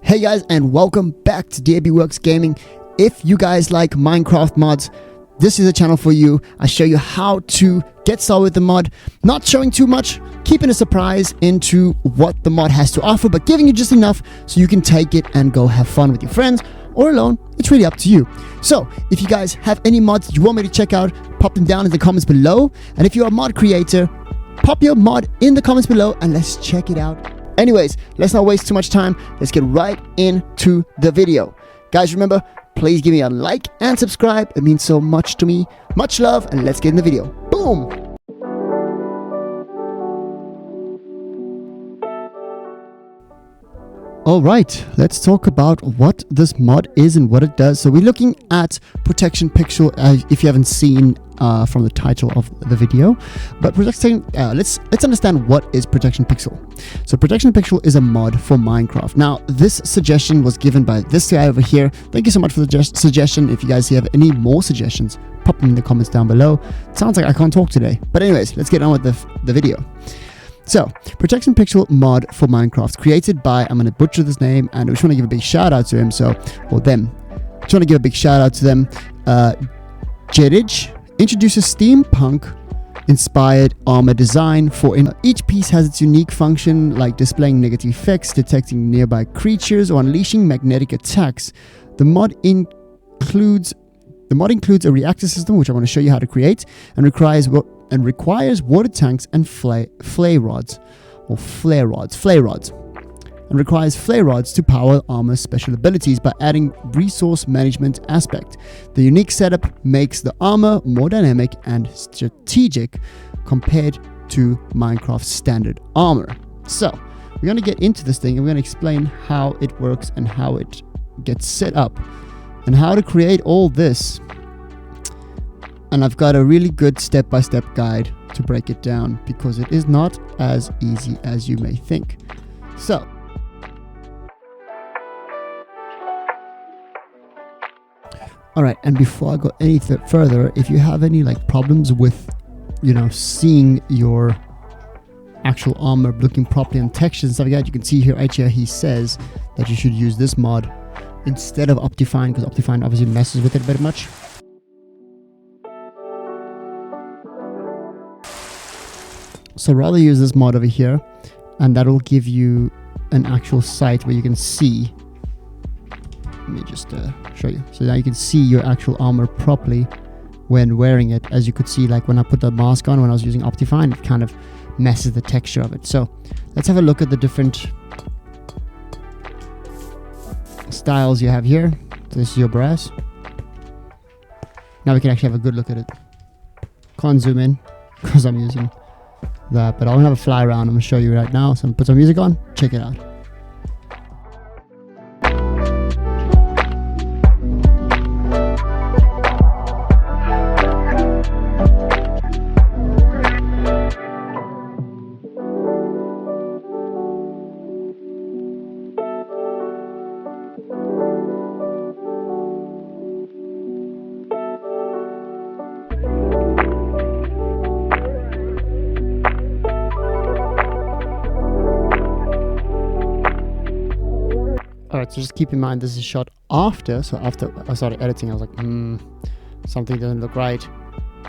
Hey guys, and welcome back to DAB Works Gaming. If you guys like Minecraft mods, this is a channel for you. I show you how to get started with the mod, not showing too much, keeping a surprise into what the mod has to offer, but giving you just enough so you can take it and go have fun with your friends or alone. It's really up to you. So if you guys have any mods you want me to check out, pop them down in the comments below. And if you're a mod creator, pop your mod in the comments below and let's check it out. Anyways, let's not waste too much time. Let's get right into the video. Guys, remember, please give me a like and subscribe. It means so much to me. Much love, and let's get in the video. Boom! Alright, let's talk about what this mod is and what it does. So we're looking at Protection Pixel, if you haven't seen from the title of the video. But let's understand what is Protection Pixel. So Protection Pixel is a mod for Minecraft. Now, this suggestion was given by this guy over here. Thank you so much for the suggestion. If you guys have any more suggestions, pop them in the comments down below. It sounds like I can't talk today. But anyways, let's get on with the video. So, Protection Pixel mod for Minecraft, created by, I'm going to butcher this name, and I just want to give a big shout out to him, or them. I just want to give a big shout out to them. Jedij introduces steampunk-inspired armor design each piece has its unique function, like displaying negative effects, detecting nearby creatures, or unleashing magnetic attacks. The mod includes a reactor system, which I want to show you how to create, and requires water tanks and flare rods, and requires flare rods to power armor's special abilities by adding resource management aspect. The unique setup makes the armor more dynamic and strategic compared to Minecraft's standard armor. So we're going to get into this thing and we're going to explain how it works and how it gets set up and how to create all this. And I've got a really good step-by-step guide to break it down because it is not as easy as you may think. So, alright, and before I go any further, if you have any problems with, seeing your actual armor looking properly on textures and stuff like that, you can see here, right here, he says that you should use this mod instead of Optifine, because Optifine obviously messes with it a bit much. So rather use this mod over here, and that'll give you an actual site where you can see. Let me just show you. So now you can see your actual armor properly when wearing it. As you could see, like when I put the mask on when I was using Optifine, it kind of messes the texture of it. So let's have a look at the different styles you have here. So this is your brass. Now we can actually have a good look at it. Can't zoom in because I'm using that, but I'll have a fly around. I'm going to show you right now. So I'm going to put some music on. Check it out. Alright, so just keep in mind this is shot after. So after I started editing, I was like, something doesn't look right.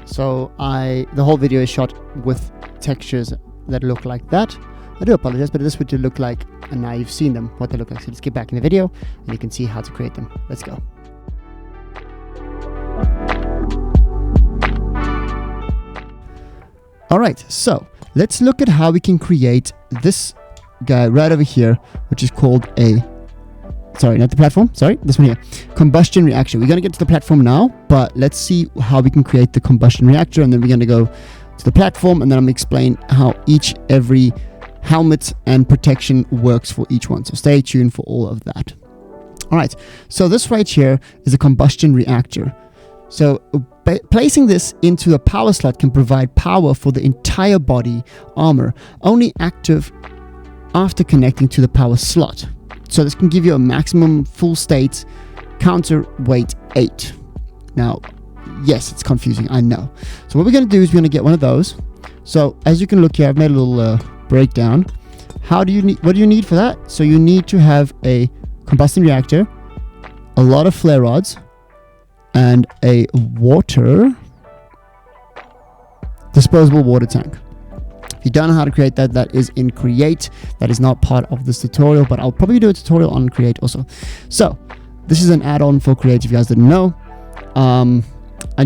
So the whole video is shot with textures that look like that. I do apologize, but this would look like, and now you've seen them, what they look like. So let's get back in the video and you can see how to create them. Let's go. Alright, so let's look at how we can create this guy right over here, which is called not the platform, this one here. Combustion reactor. We're going to get to the platform now, but let's see how we can create the combustion reactor, and then we're going to go to the platform, and then I'm going to explain how every helmet and protection works for each one. So stay tuned for all of that. Alright, so this right here is a combustion reactor. So placing this into a power slot can provide power for the entire body armor, only active after connecting to the power slot. So this can give you a maximum full state counterweight 8. Now, yes, it's confusing, I know. So what we're going to do is we're going to get one of those. So as you can look here, I've made a little breakdown. What do you need for that? So you need to have a combustion reactor, a lot of flare rods, and a disposable water tank. If you don't know how to create that, that is in Create. That is not part of this tutorial, but I'll probably do a tutorial on Create also. So this is an add-on for Create if you guys didn't know. And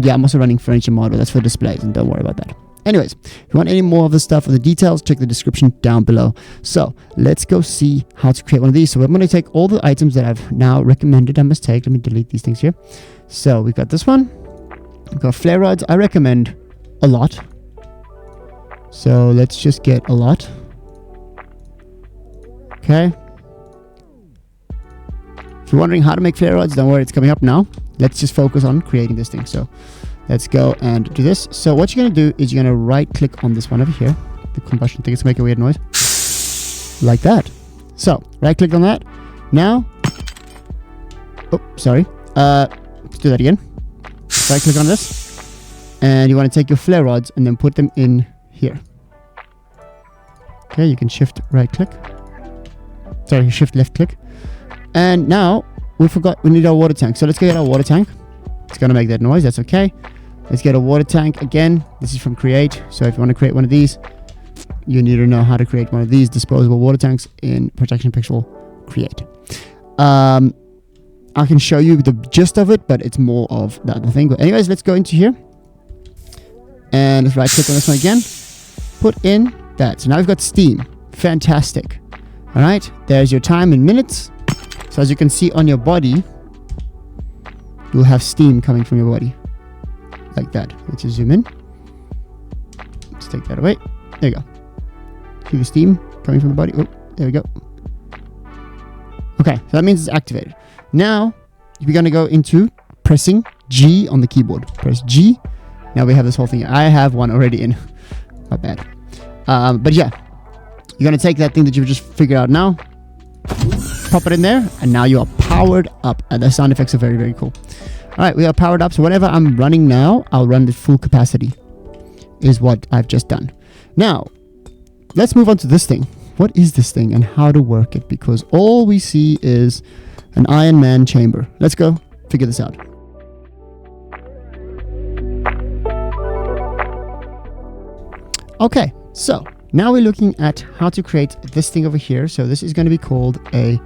yeah, I'm also running furniture model. That's for displays, and don't worry about that. Anyways, if you want any more of the stuff or the details, check the description down below. So let's go see how to create one of these. So I'm going to take all the items that I've now recommended I must take. Let me delete these things here. So we've got this one. We've got flare rods. I recommend a lot. So let's just get a lot. Okay. If you're wondering how to make flare rods, don't worry, it's coming up now. Let's just focus on creating this thing. So let's go and do this. So what you're going to do is you're going to right click on this one over here. The combustion thing is going to make a weird noise. Like that. So right click on that. Now. Oh, sorry. Let's do that again. Right click on this. And you want to take your flare rods and then put them in here. Okay, you can shift right click. Sorry, shift left click. And now we need our water tank. So let's go get our water tank. It's going to make that noise. That's okay. Let's get a water tank again. This is from Create. So if you want to create one of these, you need to know how to create one of these disposable water tanks in Protection Pixel Create. I can show you the gist of it, but it's more of the other thing. But anyways, let's go into here. And let's right click on this one again. Put in that. So now we've got steam. Fantastic. All right. There's your time in minutes. So as you can see on your body, you'll have steam coming from your body. Like that. Let's just zoom in. Let's take that away. There you go. See the steam coming from the body? Oh, there we go. Okay, so that means it's activated. Now, we're going to go into pressing G on the keyboard. Press G. Now we have this whole thing. I have one already in. My bad. But yeah, you're going to take that thing that you've just figured out now, pop it in there, and now you are powered up. And the sound effects are very, very cool. All right, we are powered up. So whatever I'm running now, I'll run the full capacity is what I've just done. Now, let's move on to this thing. What is this thing and how to work it? Because all we see is an Iron Man chamber. Let's go figure this out. Okay, so now we're looking at how to create this thing over here. So this is going to be called a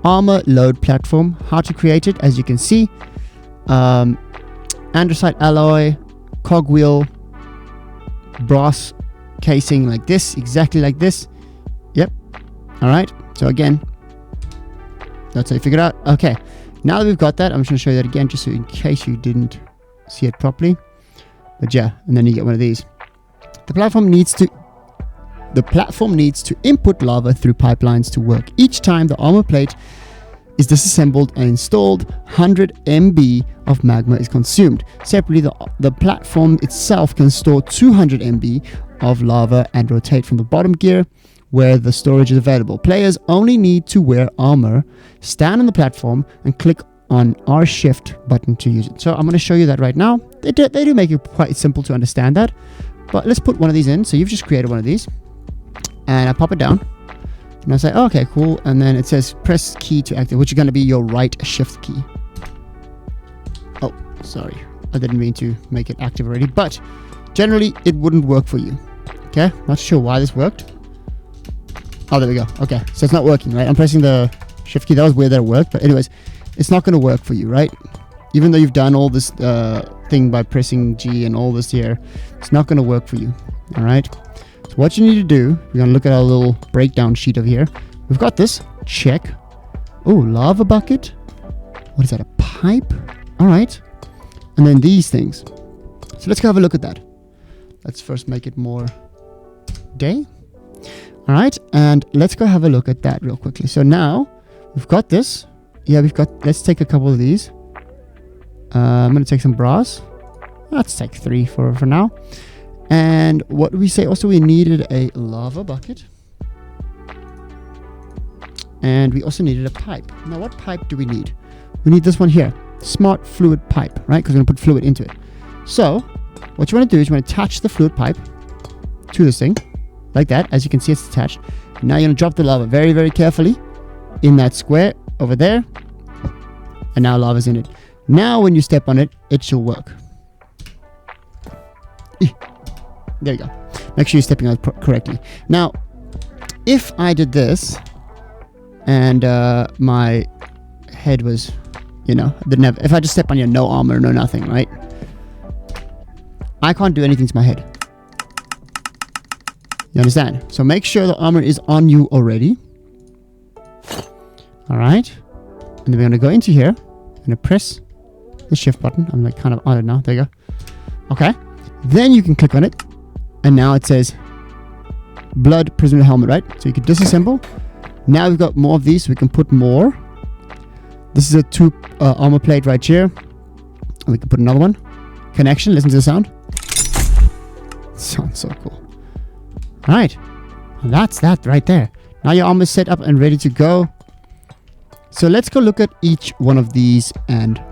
armor load platform. How to create it, as you can see, andesite alloy, cogwheel, brass casing like this, exactly like this. Yep. All right. So again, that's how you figure it out. Okay. Now that we've got that, I'm just going to show you that again, just so in case you didn't see it properly. But yeah, and then you get one of these. The platform needs to input lava through pipelines to work. Each time the armor plate is disassembled and installed, 100 MB of magma is consumed. Separately, the platform itself can store 200 MB of lava and rotate from the bottom gear where the storage is available. Players only need to wear armor, stand on the platform, and click on R shift button to use it. So I'm going to show you that right now. They do make it quite simple to understand that. But let's put one of these in. So you've just created one of these. And I pop it down. And I say, oh, okay, cool. And then it says press key to activate, which is going to be your right shift key. Oh, sorry. I didn't mean to make it active already. But generally, it wouldn't work for you. Okay, not sure why this worked. Oh, there we go. Okay, so it's not working, right? I'm pressing the shift key. That was weird that it worked. But anyways, it's not going to work for you, right? Even though you've done all this thing by pressing G and all this here, it's not going to work for you. All right. So what you need to do, we're going to look at our little breakdown sheet over here. We've got this. Check. Oh, lava bucket. What is that? A pipe? All right. And then these things. So let's go have a look at that. Let's first make it more day. All right. And let's go have a look at that real quickly. So now we've got this. Yeah, let's take a couple of these. I'm going to take some brass. Let's take 3 for now. And what do we say? Also, we needed a lava bucket. And we also needed a pipe. Now, what pipe do we need? We need this one here. Smart fluid pipe, right? Because we're going to put fluid into it. So, what you want to do is you want to attach the fluid pipe to this thing. Like that. As you can see, it's attached. Now, you're going to drop the lava very, very carefully in that square. over there. And now lava's in it. Now when you step on it, it shall work. There you go. Make sure you're stepping on it correctly. Now, if I did this and my head was, you know, if I just step on your no armor, no nothing, right? I can't do anything to my head. You understand? So make sure the armor is on you already. All right. And then we're going to go into here. I'm going to press the shift button. I'm like kind of on it now. There you go. Okay. Then you can click on it. And now it says blood prisoner helmet, right? So you can disassemble. Now we've got more of these. So we can put more. This is a 2 armor plate right here. And we can put another one. Connection. Listen to the sound. Sounds so cool. All right. And that's that right there. Now your armor is set up and ready to go. So let's go look at each one of these and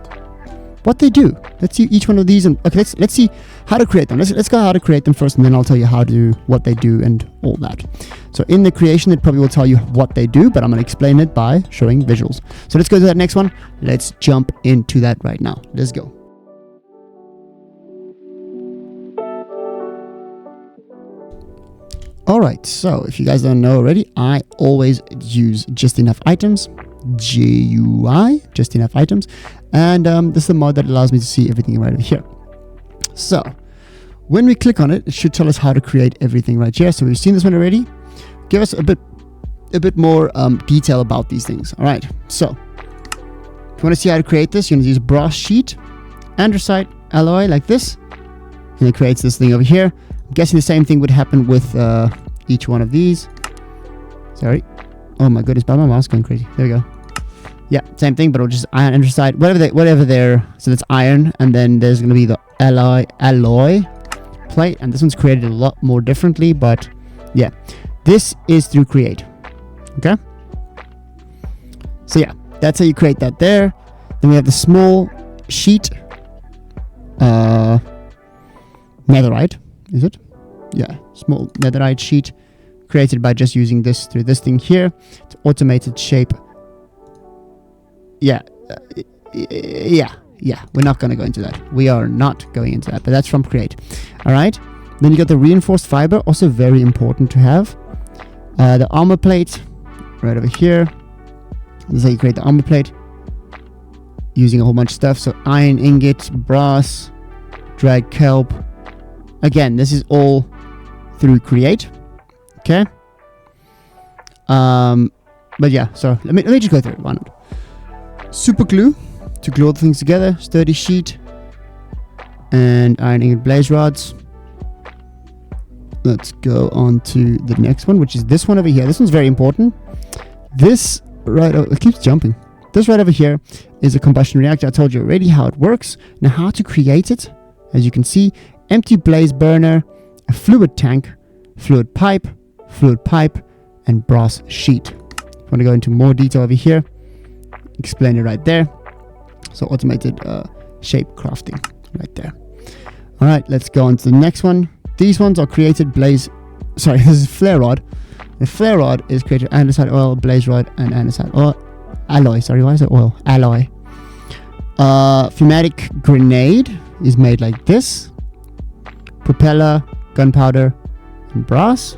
what they do. Let's see each one of these and okay, let's see how to create them. Let's go how to create them first, and then I'll tell you how to what they do and all that. So in the creation, it probably will tell you what they do, but I'm going to explain it by showing visuals. So let's go to that next one. Let's jump into that right now. Let's go. All right, so if you guys don't know already, I always use just enough items, GUI, just enough items, and this is the mod that allows me to see everything right over here. So when we click on it, it should tell us how to create everything right here. So we've seen this one already. Give us a bit more detail about these things. All right, so if you want to see how to create this, you're going to use brass sheet, andesite alloy like this, and it creates this thing over here. I'm guessing the same thing would happen with each one of these. Sorry. Oh my goodness, my mouse going crazy. There we go. Yeah, same thing, but it'll just iron andesite, whatever they're. So that's iron, and then there's going to be the alloy plate, and this one's created a lot more differently, but yeah, this is through create. Okay. So yeah, that's how you create that there. Then we have the small sheet, netherite. Is it? Yeah, small netherite sheet created by just using this through this thing here. It's automated shape. Yeah, we're not going to go into that. We are not going into that, but that's from create. All right. Then you got the reinforced fiber, also very important to have. The armor plate right over here. This is how you create the armor plate using a whole bunch of stuff. So iron ingot, brass, dried kelp. Again, this is all through create. Okay. But yeah, so let me just go through it. Why not? Super glue to glue all the things together. Sturdy sheet and iron ingot blaze rods. Let's go on to the next one, which is this one over here. This one's very important. This right over, it keeps jumping. This right over here is a combustion reactor. I told you already how it works. Now how to create it, as you can see, empty blaze burner, a fluid tank, fluid pipe, and brass sheet. If you want to go into more detail over here, explain it right there. So automated shape crafting right there. All right, let's go on to the next one. These ones are created this is flare rod. The flare rod is created andesite oil, blaze rod, and andesite oil alloy. Sorry, why is it oil? Alloy. Pneumatic grenade is made like this. Propeller, gunpowder, and brass.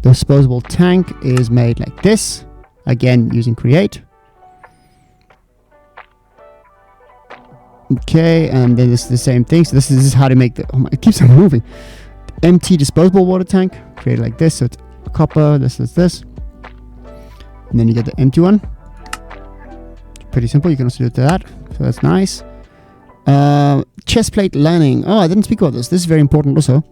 The disposable tank is made like this. Again, using create. Okay, and then this is the same thing. So this is how to make the. Oh my, it keeps on moving. Empty disposable water tank created like this. So it's copper. This, and then you get the empty one. Pretty simple. You can also do it to that. So that's nice. Chest plate lining. Oh, I didn't speak about this. This is very important also.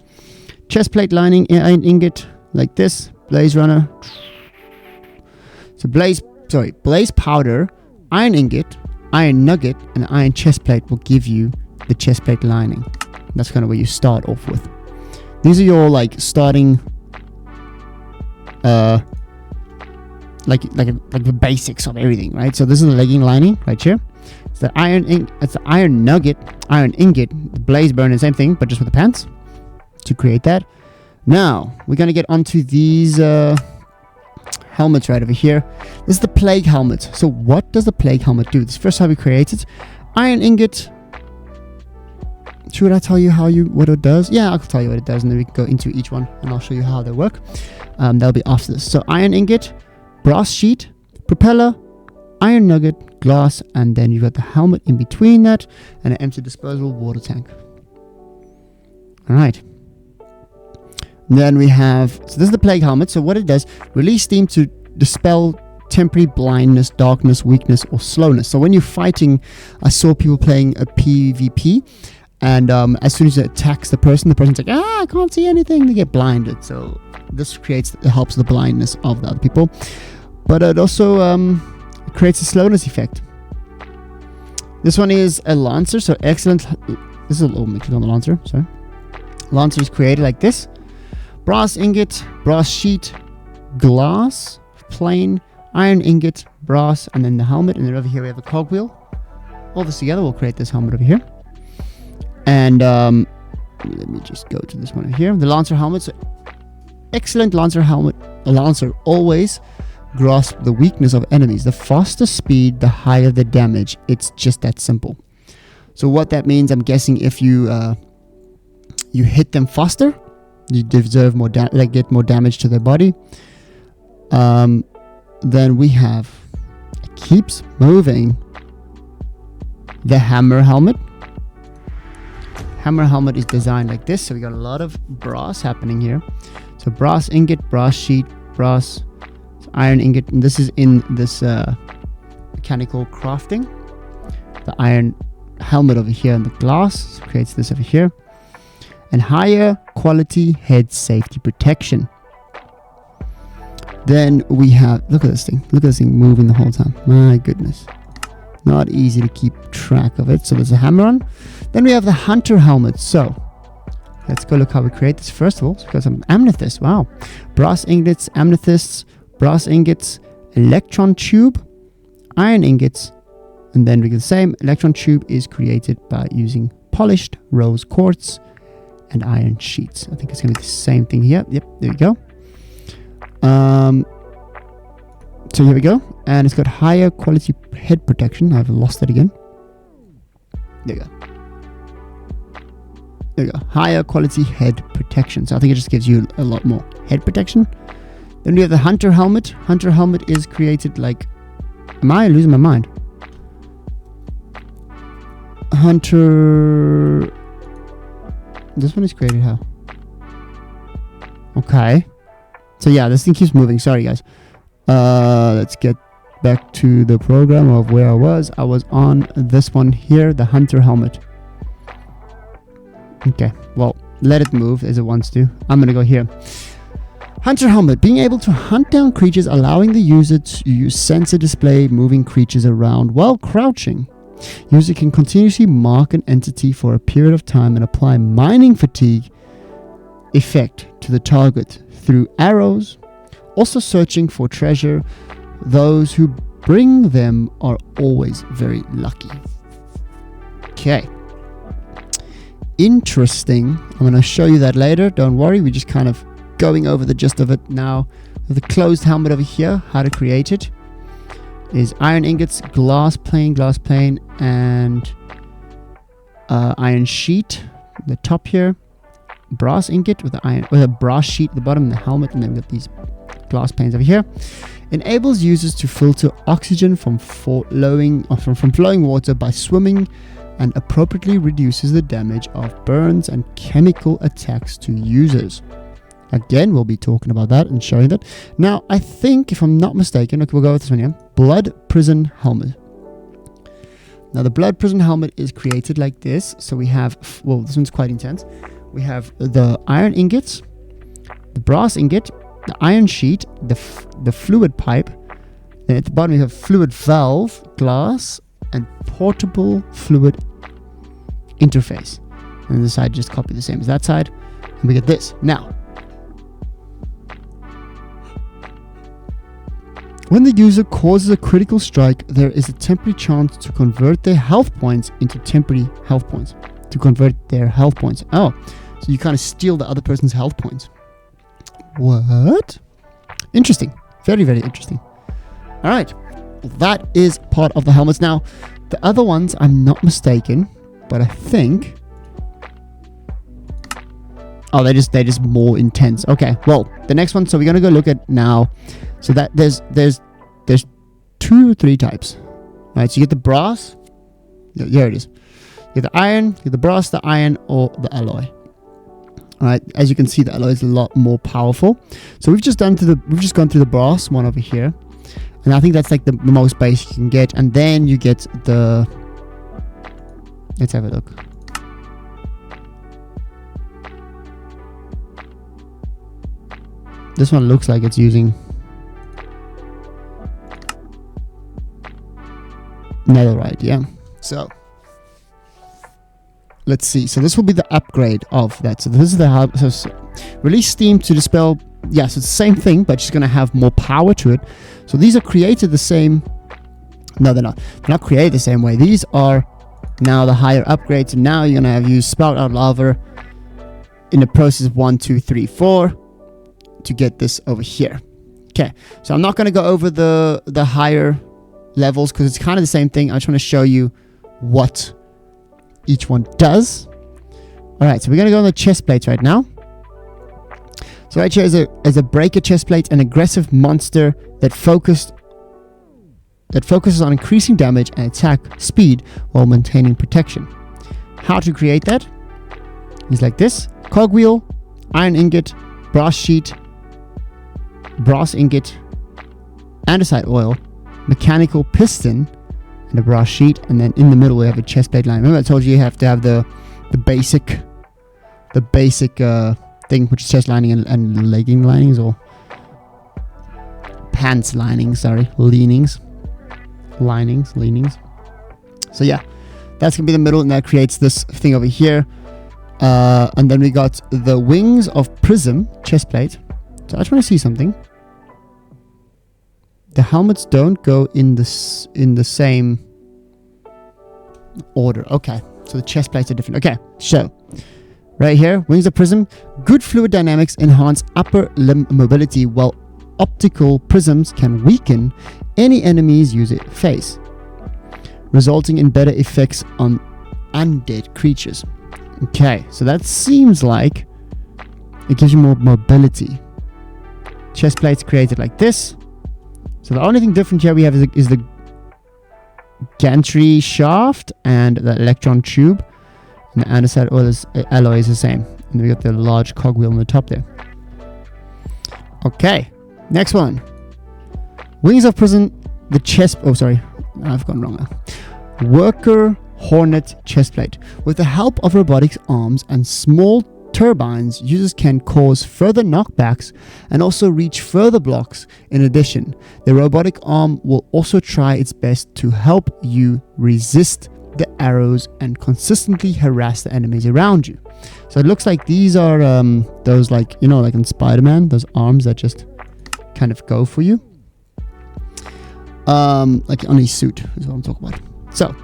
Chest plate lining, iron ingot like this. Blaze runner. So blaze powder, iron ingot, iron nugget, and iron chest plate will give you the chest plate lining. That's kind of where you start off with. These are your like starting, like the basics of everything, right? So this is the legging lining right here. It's the iron nugget, iron ingot, the blaze burner, same thing, but just with the pants to create that. Now we're gonna get onto these helmets right over here. This is the plague helmet. So what does the plague helmet do? This is the first how we create it. Iron ingot. Should I tell you what it does? Yeah, I'll tell you what it does, and then we can go into each one, and I'll show you how they work. That'll be after this. So iron ingot, brass sheet, propeller, iron nugget, glass, and then you've got the helmet in between that, and an empty disposable water tank. All right. Then we have, so this is the plague helmet. So what it does, release steam to dispel temporary blindness, darkness, weakness, or slowness. So when you're fighting, I saw people playing a PvP, and as soon as it attacks the person's like, I can't see anything. They get blinded. So this helps the blindness of the other people, but it also creates a slowness effect. This one is a lancer. So excellent. This is a little mix on the lancer. Sorry, lancer is created like this: brass ingot, brass sheet, glass, plain, iron ingot, brass, and then the helmet. And then over here we have a cogwheel. All this together will create this helmet over here. And let me just go to this one over here. The lancer helmet. So excellent lancer helmet. A lancer always grasp the weakness of enemies. The faster speed, the higher the damage. It's just that simple. So what that means, I'm guessing, if you hit them faster, you deserve more get more damage to their body. Then we have, it keeps moving, the hammer helmet. Hammer helmet is designed like this, so we got a lot of brass happening here. So brass ingot, brass sheet, brass, iron ingot, and this is in this mechanical crafting. The iron helmet over here and the glass creates this over here. And higher quality head safety protection. Then we have, look at this thing moving the whole time. My goodness, not easy to keep track of it. So there's a hammer on. Then we have the hunter helmet. So let's go look how we create this. First of all, we've got some amethyst. Wow. Brass ingots, amethysts, brass ingots, electron tube, iron ingots, and then we get the same. Electron tube is created by using polished rose quartz and iron sheets. I think it's going to be the same thing here. Yep, there you go. So here we go. And it's got higher quality head protection. I've lost it again. There you go. There you go. Higher quality head protection. So I think it just gives you a lot more head protection. Then we have the hunter helmet. Hunter helmet is created like... Am I losing my mind? Hunter... This one is created how? Okay. So yeah, this thing keeps moving. Sorry, guys. Let's get back to the program of where I was. I was on this one here, the hunter helmet. Okay, well, let it move as it wants to. I'm gonna go here. Hunter helmet, being able to hunt down creatures, allowing the user to use sensor display, moving creatures around while crouching. User can continuously mark an entity for a period of time and apply mining fatigue effect to the target through arrows. Also searching for treasure. Those who bring them are always very lucky. Okay. Interesting. I'm going to show you that later. Don't worry. We're just kind of going over the gist of it now. With the closed helmet over here, how to create it is iron ingots, glass plane, and iron sheet. The top here, brass ingot with a brass sheet at the bottom, and the helmet, and then we've got these glass planes over here. Enables users to filter oxygen from flowing water by swimming, and appropriately reduces the damage of burns and chemical attacks to users. Again, we'll be talking about that and showing that. Now, I think, if I'm not mistaken, okay, we'll go with this one here. Blood prison helmet. Now, the blood prison helmet is created like this. So we have, well, this one's quite intense. We have the iron ingots, the brass ingot, the iron sheet, the fluid pipe. Then at the bottom, we have fluid valve, glass, and portable fluid interface. And this side, just copy the same as that side. And we get this. Now, when the user causes a critical strike, there is a temporary chance to convert their health points into temporary health points. Oh, so you kind of steal the other person's health points. What? Interesting. Very, very interesting. All right. That is part of the helmets. Now, the other ones, I'm not mistaken, but I think... Oh, they're just more intense. Okay, well, the next one, so we're gonna go look at now. So that there's 2 or 3 types. All right, so you get the brass. Here it is. You get the iron, you get the brass, the iron, or the alloy. All right, as you can see, the alloy is a lot more powerful. So we've just gone through the brass one over here, and I think that's like the most basic you can get. And then you get the. Let's have a look. This one looks like it's using netherite, yeah. So let's see. So this will be the upgrade of that. So this is the so release steam to dispel. Yeah, so it's the same thing, but just gonna have more power to it. So these are created the same. No, they're not. They're not created the same way. These are now the higher upgrades. And now you're gonna have used spout out lava in the process of 1, 2, 3, 4. To get this over here. Okay, so I'm not going to go over the higher levels because it's kind of the same thing. I just want to show you what each one does. All right, so we're going to go on the chest plates right now. So right here is a breaker chest plate, an aggressive monster that focuses on increasing damage and attack speed while maintaining protection. How to create that is like this: cogwheel, iron ingot, brass sheet, brass ingot, andesite oil, mechanical piston, and a brass sheet, and then in the middle we have a chest plate line. Remember I told you have to have the basic thing, which is chest lining and legging linings, or pants linings, leanings. So yeah, that's gonna be the middle, and that creates this thing over here. And then we got the wings of prism chest plate. So I just want to see something. The helmets don't go in the same order. Okay, so the chest plates are different. Okay, so right here, wings of prism. Good fluid dynamics enhance upper limb mobility, while optical prisms can weaken any enemy's user face, resulting in better effects on undead creatures. Okay, so that seems like it gives you more mobility. Chest plates created like this. So the only thing different here we have is the gantry shaft and the electron tube. And the andesite oil alloy is the same. And we got the large cogwheel on the top there. Okay, next one. Wings of Prism, the chest... Oh, sorry. I've gone wrong now. Worker Hornet chestplate. With the help of robotics arms and small turbines, users can cause further knockbacks and also reach further blocks. In addition, the robotic arm will also try its best to help you resist the arrows and consistently harass the enemies around you. So it looks like these are those, like, you know, like in Spider-Man, those arms that just kind of go for you. Like on his suit is what I'm talking about. So,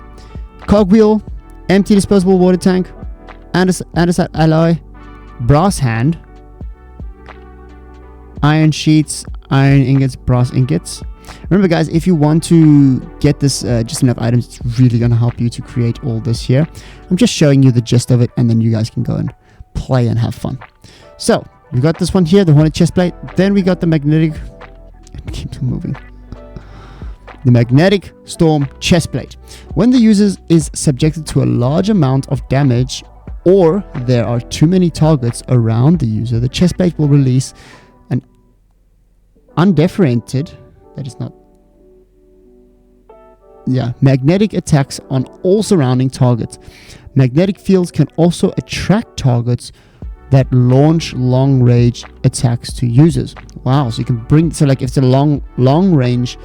cogwheel, empty disposable water tank, andesite alloy, brass hand, iron sheets, iron ingots, brass ingots. Remember, guys, if you want to get this just enough items, it's really going to help you to create all this here. I'm just showing you the gist of it, and then you guys can go and play and have fun. So, we got this one here, the Hornet chestplate. Then we got the magnetic... It keeps moving. The magnetic storm chestplate. When the user is subjected to a large amount of damage, or there are too many targets around the user, the chestplate will release an undifferentiated, that is not, magnetic attacks on all surrounding targets. Magnetic fields can also attract targets that launch long-range attacks to users. Wow, so you can bring, so like if it's a long-range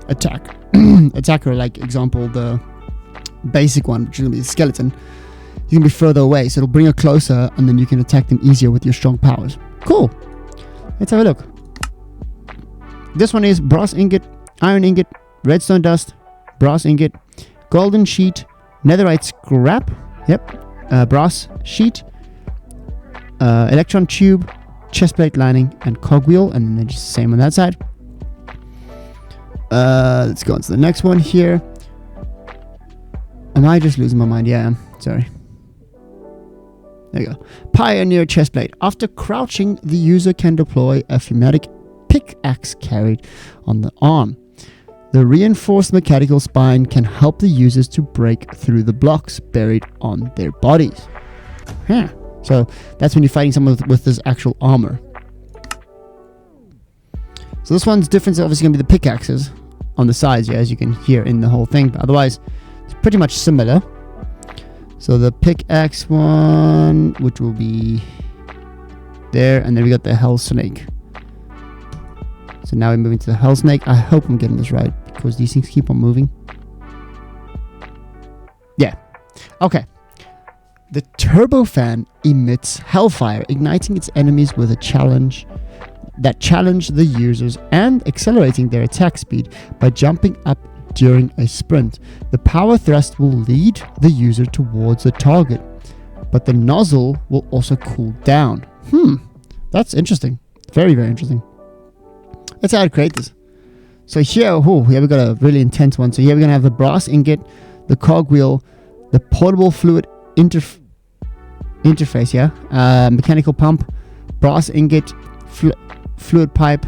attacker, like example the basic one, which is going to be the skeleton, you can be further away, so it'll bring it closer, and then you can attack them easier with your strong powers. Cool. Let's have a look. This one is brass ingot, iron ingot, redstone dust, brass ingot, golden sheet, netherite scrap, brass sheet, electron tube, chestplate lining, and cogwheel, and then just the same on that side. Let's go on to the next one here. Am I just losing my mind? Yeah, I am. Sorry. There you go. Pioneer chestplate. After crouching, the user can deploy a pneumatic pickaxe carried on the arm. The reinforced mechanical spine can help the users to break through the blocks buried on their bodies. Huh. So that's when you're fighting someone with this actual armor. So this one's different. It's obviously going to be the pickaxes on the sides, yeah, as you can hear in the whole thing. But otherwise, it's pretty much similar. So the pickaxe one, which will be there, and then we got the hell snake. So now we're moving to the hell snake. I hope I'm getting this right, because these things keep on moving. Yeah. Okay. The turbofan emits hellfire, igniting its enemies with a challenge the users and accelerating their attack speed by jumping up during a sprint. The power thrust will lead the user towards the target, but the nozzle will also cool down. That's interesting. Very, very interesting. Let's see how to create this. So here, here we got a really intense one. So here we're going to have the brass ingot, the cogwheel, the portable fluid interface, yeah, mechanical pump, brass ingot, fluid pipe,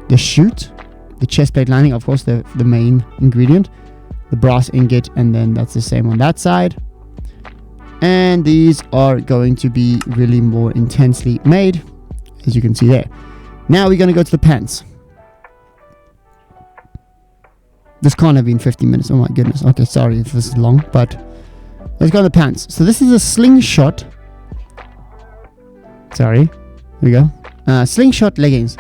the chute, the chest plate lining, of course, the main ingredient, the brass ingot, and then that's the same on that side. And these are going to be really more intensely made, as you can see there. Now we're going to go to the pants. This can't have been 15 minutes. Oh my goodness. Okay, sorry if this is long, but let's go to the pants. So this is a slingshot. Sorry. Here we go. Slingshot leggings.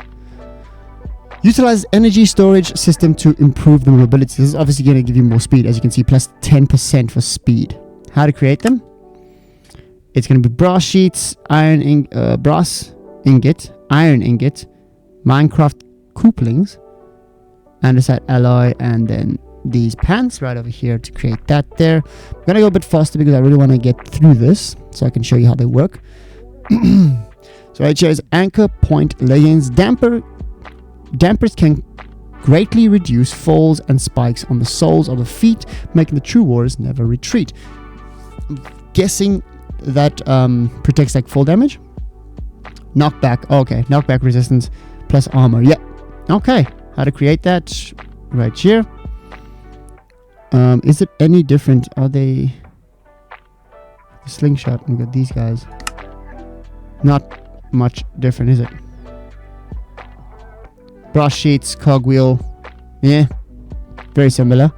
Utilizes energy storage system to improve the mobility. This is obviously going to give you more speed, as you can see, plus 10% for speed. How to create them? It's going to be brass sheets, brass ingot, iron ingot, Minecraft couplings, andesite alloy, and then these pants right over here to create that there. I'm going to go a bit faster because I really want to get through this so I can show you how they work. So right here is anchor point leggings. Dampers can greatly reduce falls and spikes on the soles of the feet, making the true warriors never retreat. I'm guessing that protects like fall damage. Knockback. Okay, knockback resistance plus armor. Yeah. Okay. How to create that? Right here. Is it any different? Are they the slingshot? We got these guys. Not much different, is it? Brass sheets, cogwheel. Yeah. Very similar.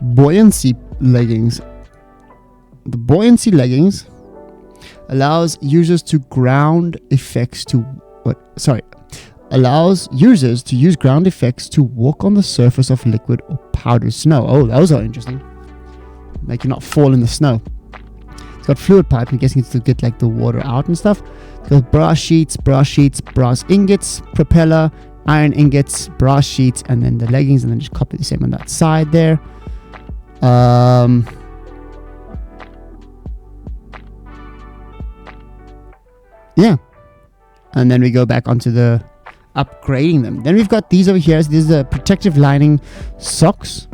Buoyancy leggings. The buoyancy leggings allows users to allows users to use ground effects to walk on the surface of liquid or powdered snow. Oh, those are interesting. Make you not fall in the snow. It's got fluid pipe. I'm guessing it's to get like the water out and stuff. It's got brass sheets, brass ingots, propeller, iron ingots, brass sheets, and then the leggings, and then just copy the same on that side there. Yeah. And then we go back onto the upgrading them. Then we've got these over here. So these are the protective lining socks.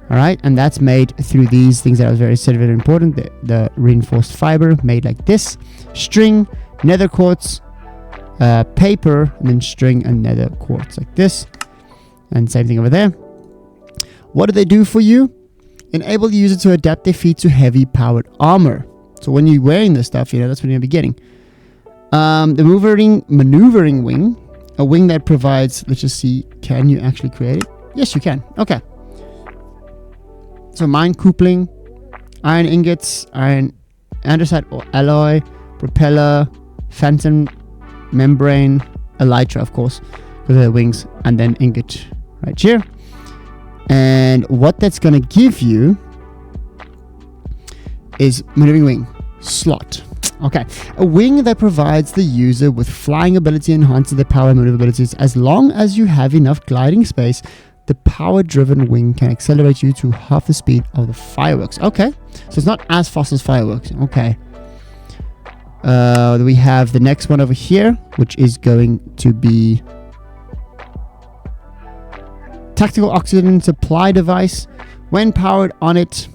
All right. And that's made through these things that are very important. The reinforced fiber made like this. String, nether quartz, paper, and then string and nether quartz like this. And same thing over there. What do they do for you? Enable the user to adapt their feet to heavy powered armor. So when you're wearing this stuff, you know, that's what you're going to be getting. The maneuvering wing, a wing that provides, let's just see, can you actually create it? Yes, you can. Okay. So mine coupling, iron ingots, iron andesite or alloy, propeller, phantom membrane, elytra, of course, because of the wings, and then ingot right here. And what that's going to give you is maneuvering wing slot. Okay, a wing that provides the user with flying ability and enhances their power and maneuverabilities. As long as you have enough gliding space, the power-driven wing can accelerate you to half the speed of the fireworks. Okay, so it's not as fast as fireworks. Okay. We have the next one over here, which is going to be Tactical oxygen supply device. When powered on it,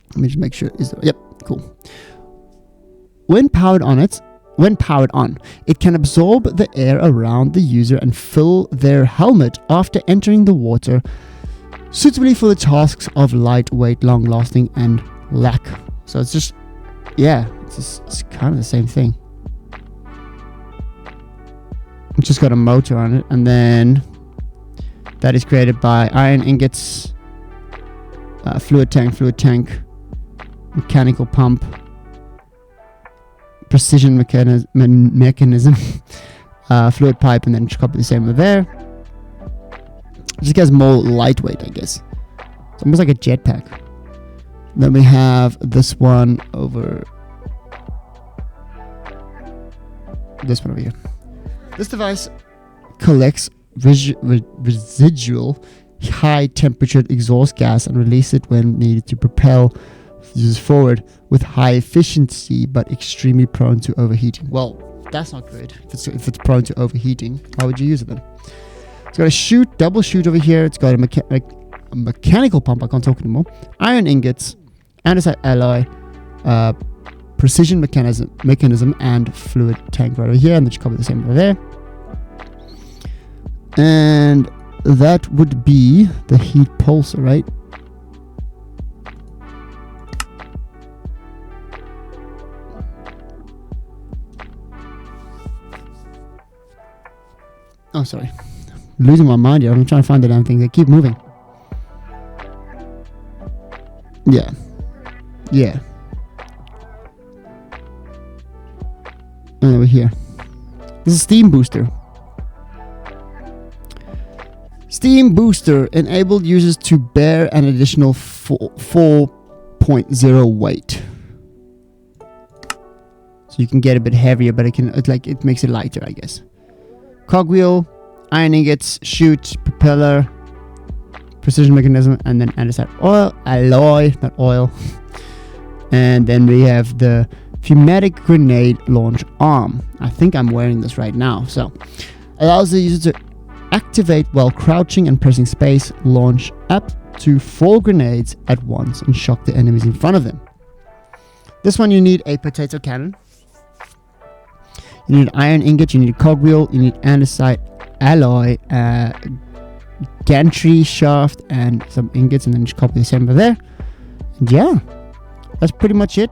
let me just make sure. Yep, cool. When powered on, it can absorb the air around the user and fill their helmet after entering the water, suitably for the tasks of lightweight, long-lasting, and lack. So it's just, yeah, it's kind of the same thing. It's just got a motor on it, and then that is created by iron ingots, fluid tank, mechanical pump, precision mechanism, fluid pipe, and then just copy the same over there. Just gets more lightweight, I guess. It's almost like a jetpack. Then we have this one over. This one over here. This device collects residual high temperature exhaust gas and releases it when needed to propel users forward with high efficiency but extremely prone to overheating. Well, that's not good. If it's prone to overheating, why would you use it then? It's got a double chute over here. It's got a mechanical pump. I can't talk anymore. Iron ingots, andesite alloy, precision mechanism, and fluid tank right over here, and then just copy the same over there. And that would be the heat pulsar, right? Oh, sorry. I'm losing my mind here. I'm trying to find the damn thing. They keep moving. Yeah. Yeah. And over here. This is steam booster. Steam booster enabled users to bear an additional 4.0 weight. So you can get a bit heavier, but it makes it lighter, I guess. Cogwheel, iron ingots, chute, propeller, precision mechanism, and then andesite alloy, not oil. And then we have the pneumatic grenade launch arm. I think I'm wearing this right now. So allows the user to activate while crouching and pressing space, launch up to 4 grenades at once and shock the enemies in front of them. This one you need a potato cannon. You need an iron ingot, you need a cogwheel, you need andesite alloy, gantry shaft, and some ingots, and then just copy the same over there. And yeah, that's pretty much it.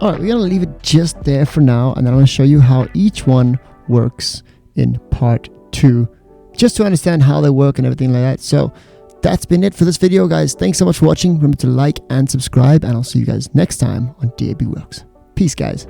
Alright, we're gonna leave it just there for now, and then I'm gonna show you how each one works in part 2, just to understand how they work and everything like that. So that's been it for this video, guys. Thanks so much for watching. Remember to like and subscribe, and I'll see you guys next time on DAB Works. Peace, guys.